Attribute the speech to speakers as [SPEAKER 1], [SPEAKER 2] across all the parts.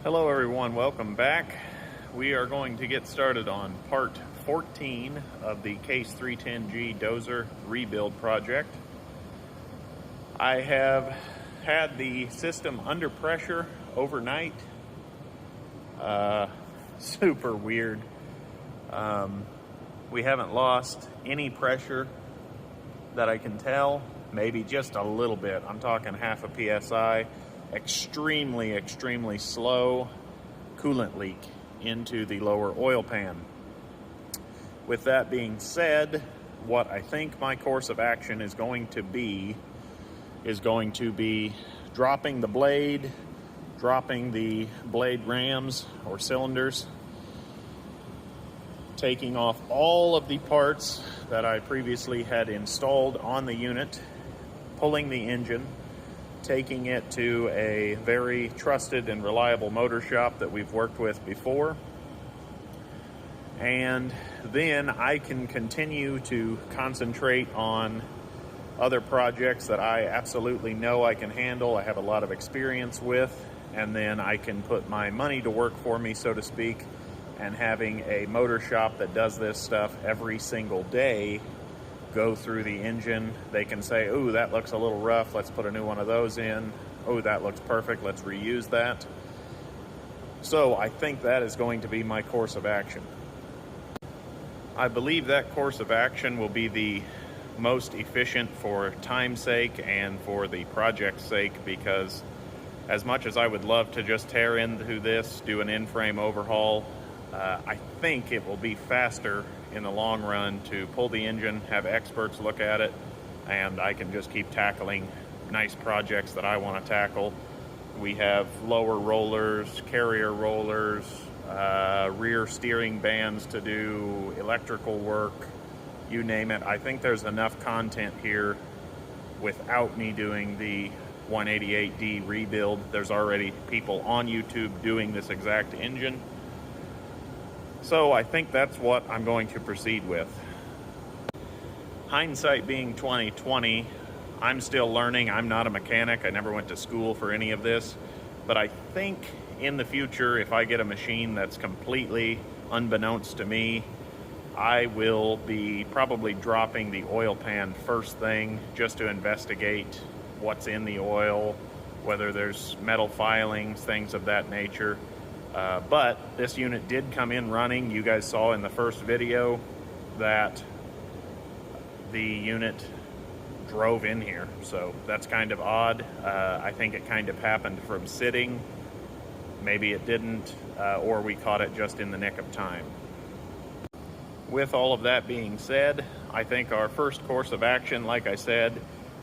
[SPEAKER 1] Hello everyone, welcome back. We are going to get started on part 14 of the Case 310G Dozer rebuild project. I have had the system under pressure overnight. Super weird. We haven't lost any pressure that I can tell, maybe just a little bit. I'm talking half a PSI. Extremely slow coolant leak into the lower oil pan. With that being said, what I think my course of action is going to be dropping the blade, dropping the blade rams or cylinders, taking off all of the parts that I previously had installed on the unit, pulling the engine, taking it to a very trusted and reliable motor shop that we've worked with before. And then I can continue to concentrate on other projects that I absolutely know I can handle, I have a lot of experience with, and then I can put my money to work for me, so to speak, and having a motor shop that does this stuff every single day go through the engine. They can say, "Ooh, that looks a little rough, let's put a new one of those in. Oh, that looks perfect, let's reuse that." So I think that is going to be my course of action. I believe that course of action will be the most efficient for time's sake and for the project's sake, because as much as I would love to just tear into this, do an in-frame overhaul, I think it will be faster in the long run to pull the engine, have experts look at it, and I can just keep tackling nice projects that I want to tackle. We have lower rollers, carrier rollers, rear steering bands to do, electrical work, you name it. I think there's enough content here without me doing the 188D rebuild. There's already people on YouTube doing this exact engine. So I think that's what I'm going to proceed with. Hindsight being 2020, I'm still learning. I'm not a mechanic. I never went to school for any of this. But I think in the future, if I get a machine that's completely unbeknownst to me, I will be probably dropping the oil pan first thing, just to investigate what's in the oil, whether there's metal filings, things of that nature. But this unit did come in running. You guys saw in the first video that the unit drove in here, so that's kind of odd. I think it kind of happened from sitting. Maybe it didn't, or we caught it just in the nick of time. With all of that being said, I think our first course of action, like I said,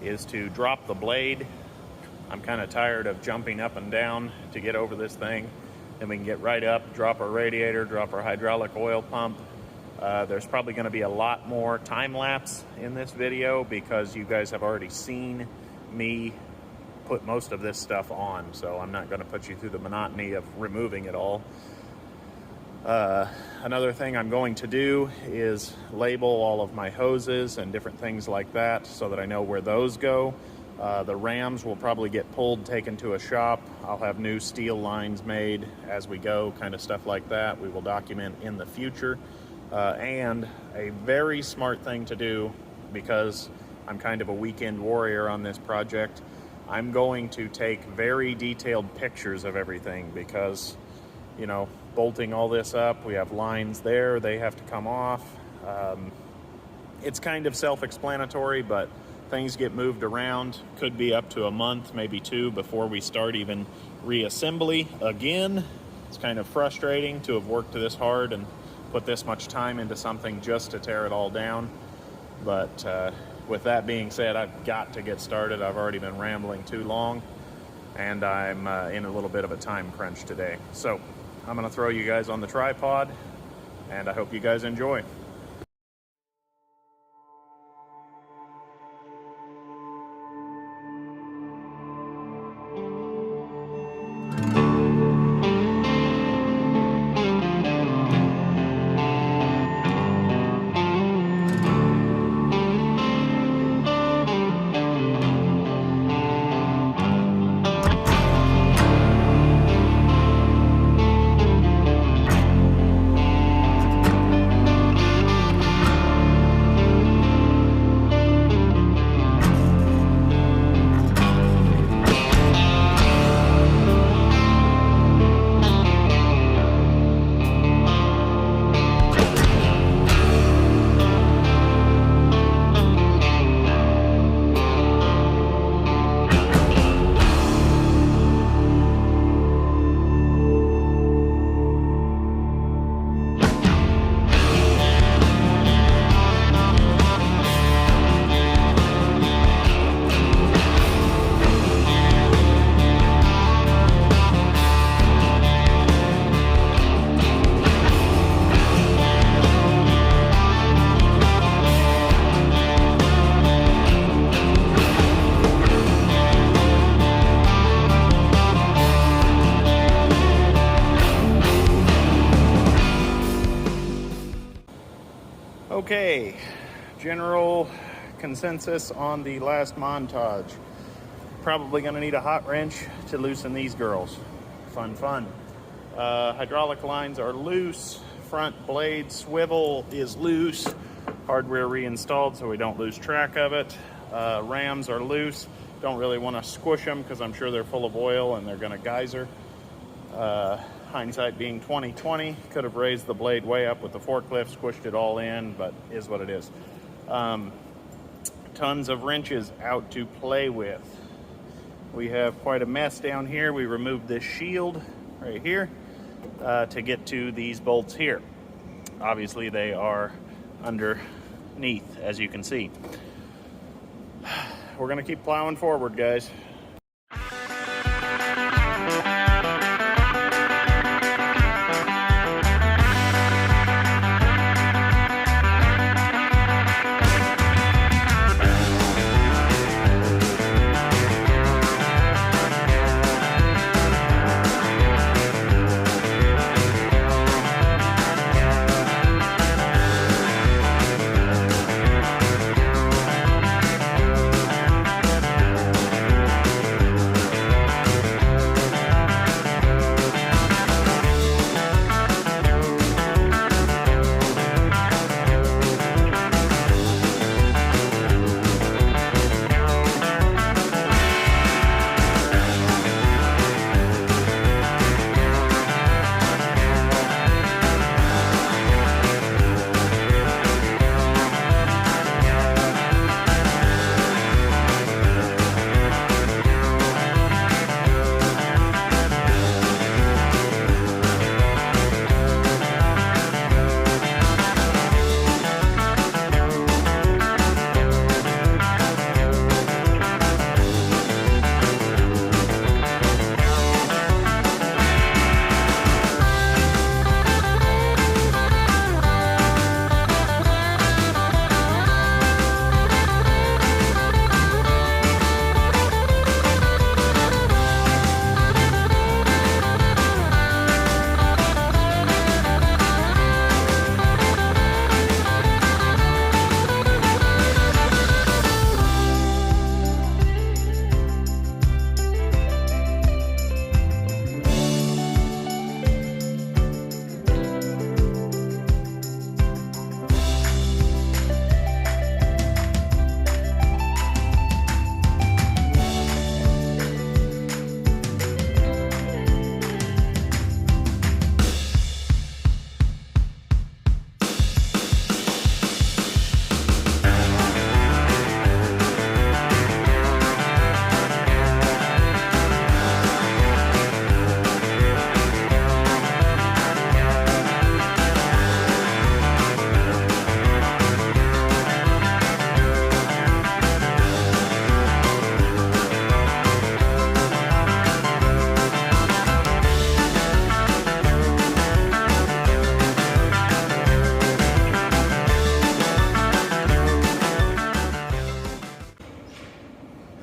[SPEAKER 1] is to drop the blade. I'm kind of tired of jumping up and down to get over this thing. Then we can get right up, drop our radiator, drop our hydraulic oil pump. There's probably going to be a lot more time lapse in this video because you guys have already seen me put most of this stuff on, so I'm not going to put you through the monotony of removing it all. Another thing I'm going to do is label all of my hoses and different things like that so that I know where those go. The rams will probably get pulled, taken to a shop. I'll have new steel lines made as we go, kind of stuff like that. We will document in the future. And a very smart thing to do, because I'm kind of a weekend warrior on this project, I'm going to take very detailed pictures of everything because, you know, bolting all this up, we have lines there, they have to come off. It's kind of self-explanatory, but things get moved around. Could be up to a month, maybe two, before we start even reassembly again. It's kind of frustrating to have worked this hard and put this much time into something just to tear it all down. But with that being said, I've got to get started. I've already been rambling too long, and I'm in a little bit of a time crunch today. So I'm gonna throw you guys on the tripod, and I hope you guys enjoy. Okay, general consensus on the last montage. Probably gonna need a hot wrench to loosen these girls. Fun. Hydraulic lines are loose. Front blade swivel is loose. Hardware reinstalled so we don't lose track of it. Rams are loose. Don't really want to squish them because I'm sure they're full of oil and they're going to geyser. Hindsight being 20/20, could have raised the blade way up with the forklift, squished it all in, but is what it is. Tons of wrenches out to play with. We have quite a mess down here. We removed this shield right here to get to these bolts here. Obviously they are underneath, as you can see. We're gonna keep plowing forward, guys.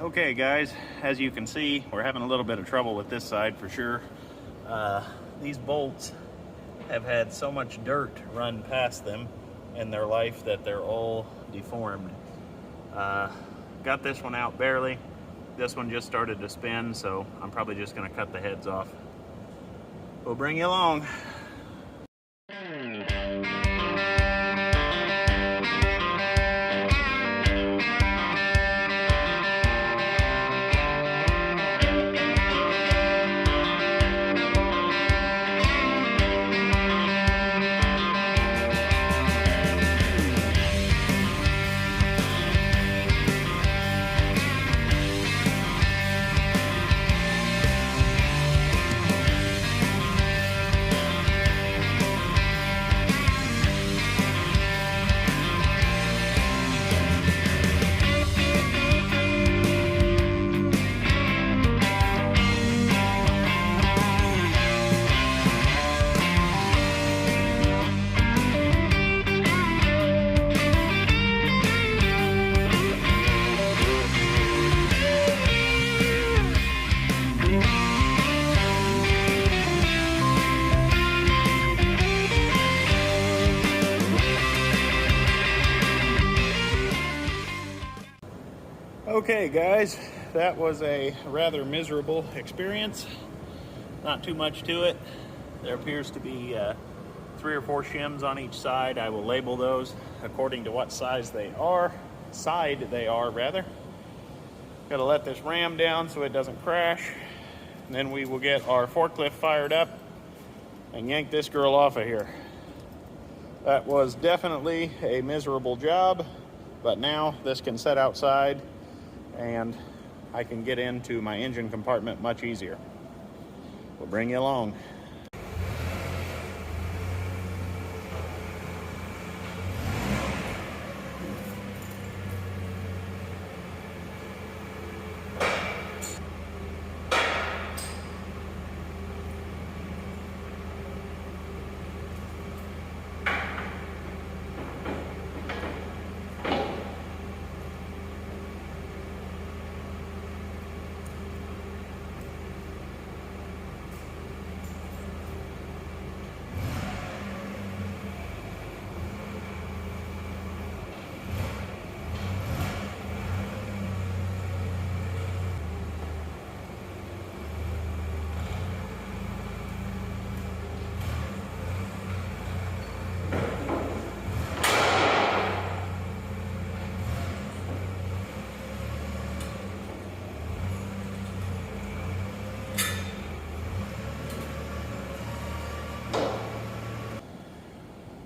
[SPEAKER 1] Okay guys, as you can see, we're having a little bit of trouble with this side for sure. These bolts have had so much dirt run past them in their life that they're all deformed. Got this one out barely. This one just started to spin, so I'm probably just gonna cut the heads off. We'll bring you along. Okay guys, that was a rather miserable experience. Not too much to it. There appears to be 3 or 4 shims on each side. I will label those according to what side they are rather. Gotta let this ram down so it doesn't crash. And then we will get our forklift fired up and yank this girl off of here. That was definitely a miserable job, but now this can set outside and I can get into my engine compartment much easier. We'll bring you along.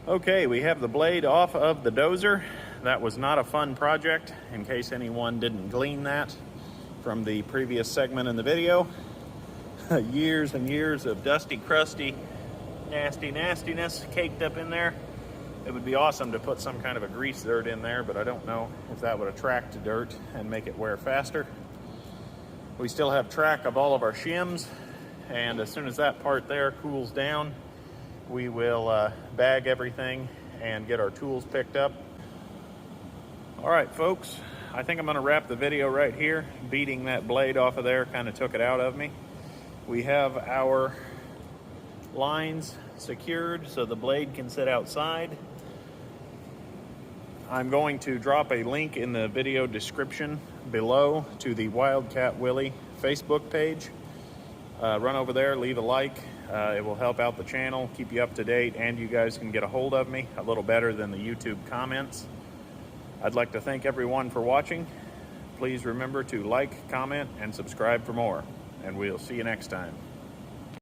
[SPEAKER 1] Okay, we have the blade off of the Dozer. That was not a fun project, in case anyone didn't glean that from the previous segment in the video. Years and years of dusty, crusty, nastiness caked up in there. It would be awesome to put some kind of a grease dirt in there, but I don't know if that would attract dirt and make it wear faster. We still have track of all of our shims, and as soon as that part there cools down, we will bag everything and get our tools picked up. All right, folks, I think I'm gonna wrap the video right here. Beating that blade off of there kind of took it out of me. We have our lines secured so the blade can sit outside. I'm going to drop a link in the video description below to the WildcatWilly Facebook page. Run over there, leave a like. It will help out the channel, keep you up to date, and you guys can get a hold of me a little better than the YouTube comments. I'd like to thank everyone for watching. Please remember to like, comment, and subscribe for more, and we'll see you next time.